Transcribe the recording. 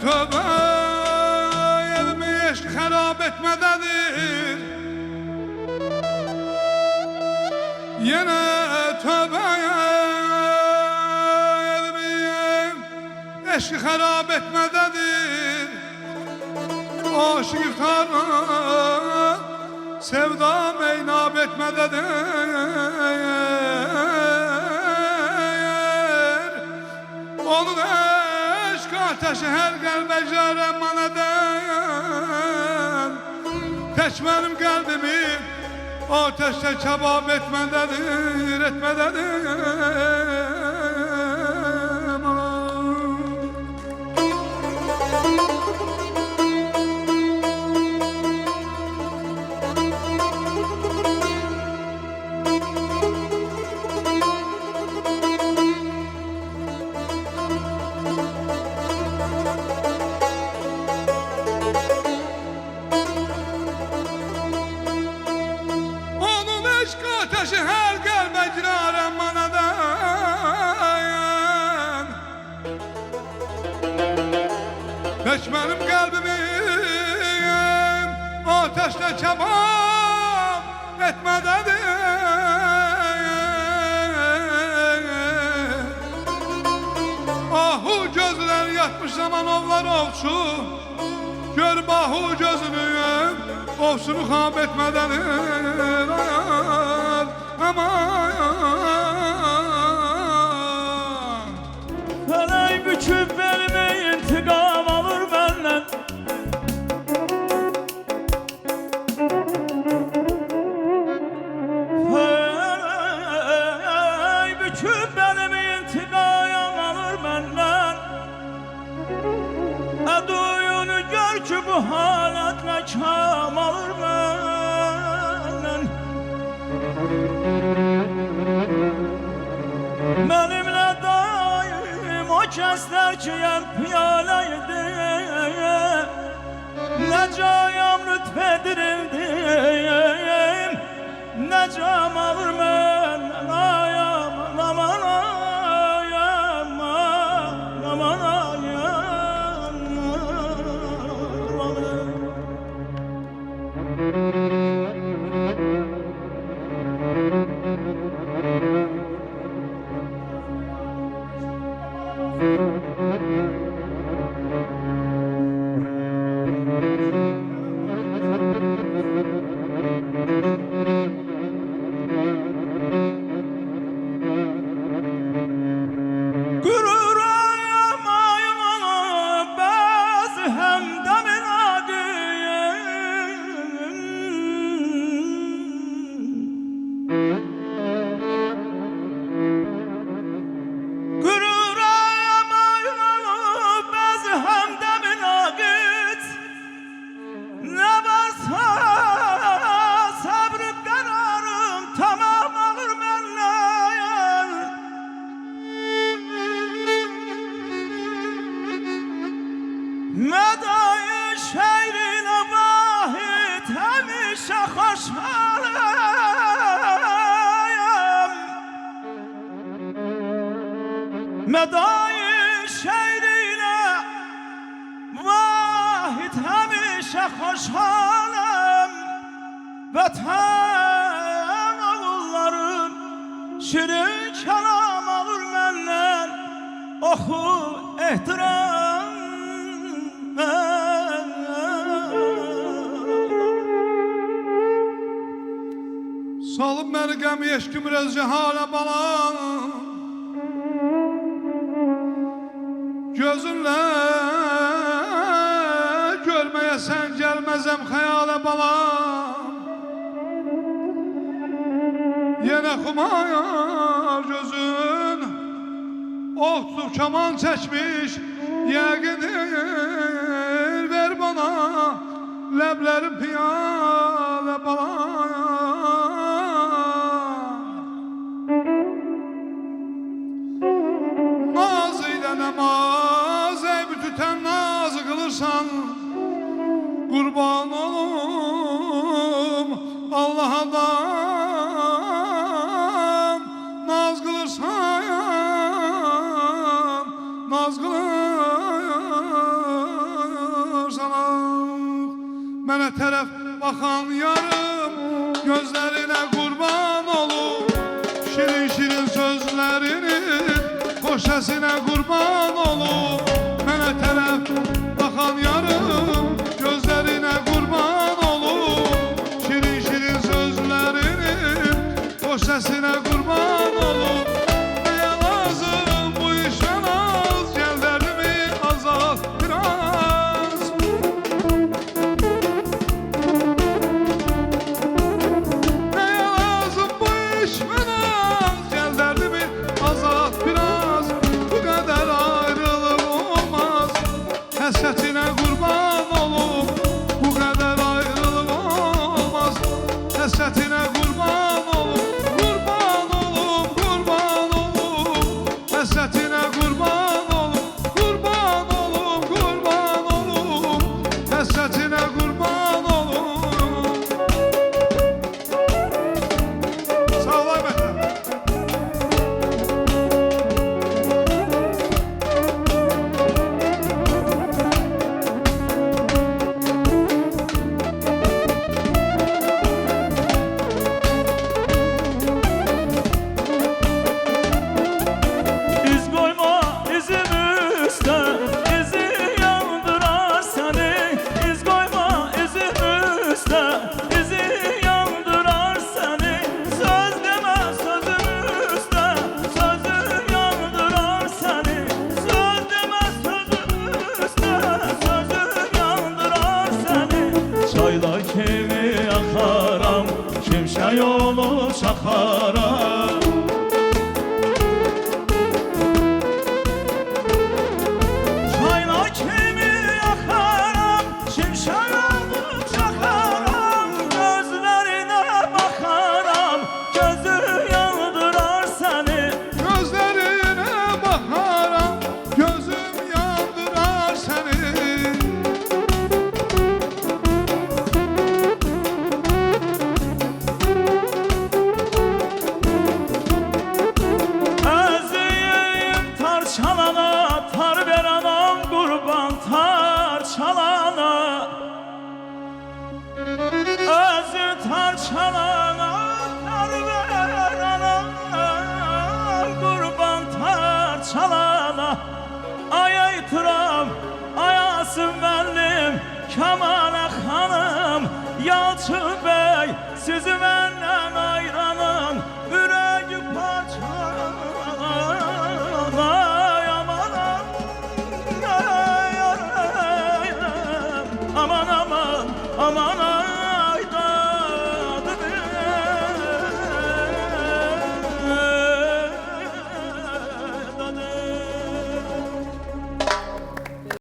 tövbe, evimi eşk harap etmededir. Yine tövbe, evimi eşk harap etmededir. Aşık iftarı sevda meynab etmededir. Onun eşk ateşi her kalbe eman eder. Tek benim kalbimi ateşte kebap etmededir, etmededir. Ateşi her kalbe eman eder. Tek benim kalbimi ateşle kebap etmededir. Ahu gözler yatmış zaman onlar ovçu. Gör bahu gözünü ovsunu hab etmededir. Aman Felek büküp belime intikam alır benden. Felek büküp belime intikam alır benden. Duyunu gör ki bu haletle kam alır benden. Benimle daim o kesler ki yer piyaleydi. Ne cayam lütfedirildim, ne cam alır benden. Ayam aman ayam aman ayam aman. Medai şehrine vahid hemişe hoşhalim. Medai şehrine vahid hemişe hoşhalim. Vatan oğullarım şirin kelam alır menden. Oku ehtiram salıb məni qəm eşkim rəzci halə balam. Gözünlə görməyə sən gəlməzəm xəyalə balam. Yenə xumar gözün oh tutub kaman çəkmiş. Yəqindir ver bana ləblərim piyalə balam. Naz ilə namaz eybi tütən nazı qılırsan. Qurban olum Allah'a da naz qılırsan. Naz qılırsan Mənə tərəf baxan yarım, gözlərinə qurban olum. Şirin şirin sözlərinin, xoş səsinə qurban olum. Mənə tərəf baxan yarım, gözlərinə qurban olum. Şirin şirin sözlərinin, xoş səsinə qurban olum. Nəyə lazım bu işə naz, gəl dərdimi azalt biraz. Nəyə lazım bu işə naz, gəl dərdimi azalt biraz. Bu qədər ayrılıq olmaz, həsrətinə qurban olum. Bu qədər ayrılıq olmaz, həsrətinə qurban olum. Qurban olum, qurban olum, həsrətinə qurban olum. Qurban olum, qurban olum, həsrətinə qurban olum. Sağ ol Əhmət. İz koyma izim üstte, izi yandırar seni. İz koyma izim üstte, izi yandırar seni. Söz deme sözüm üstte, sözü yandırar seni. Söz deme sözüm üstte, sözü yandırar seni. Çayda kimi yakaram, kimşe yolu çakaram. Çayla kimi yakaram, şimşeğimi çakaram. Gözlerine bakaram, gözü yandırar seni. Gözlerine bakaram, gözüm yandırar seni. Özüyüm tarçalana, tar ver anam kurban tarçalana. Özü tarçalana, tar ver anam kurban tarçalana. Ay aytıram, ayasım benim, Kamala hanım, Yalçın Bey, sizi benden ayıranın yüreği parçalar. Aman aman, aman aman, aman aman.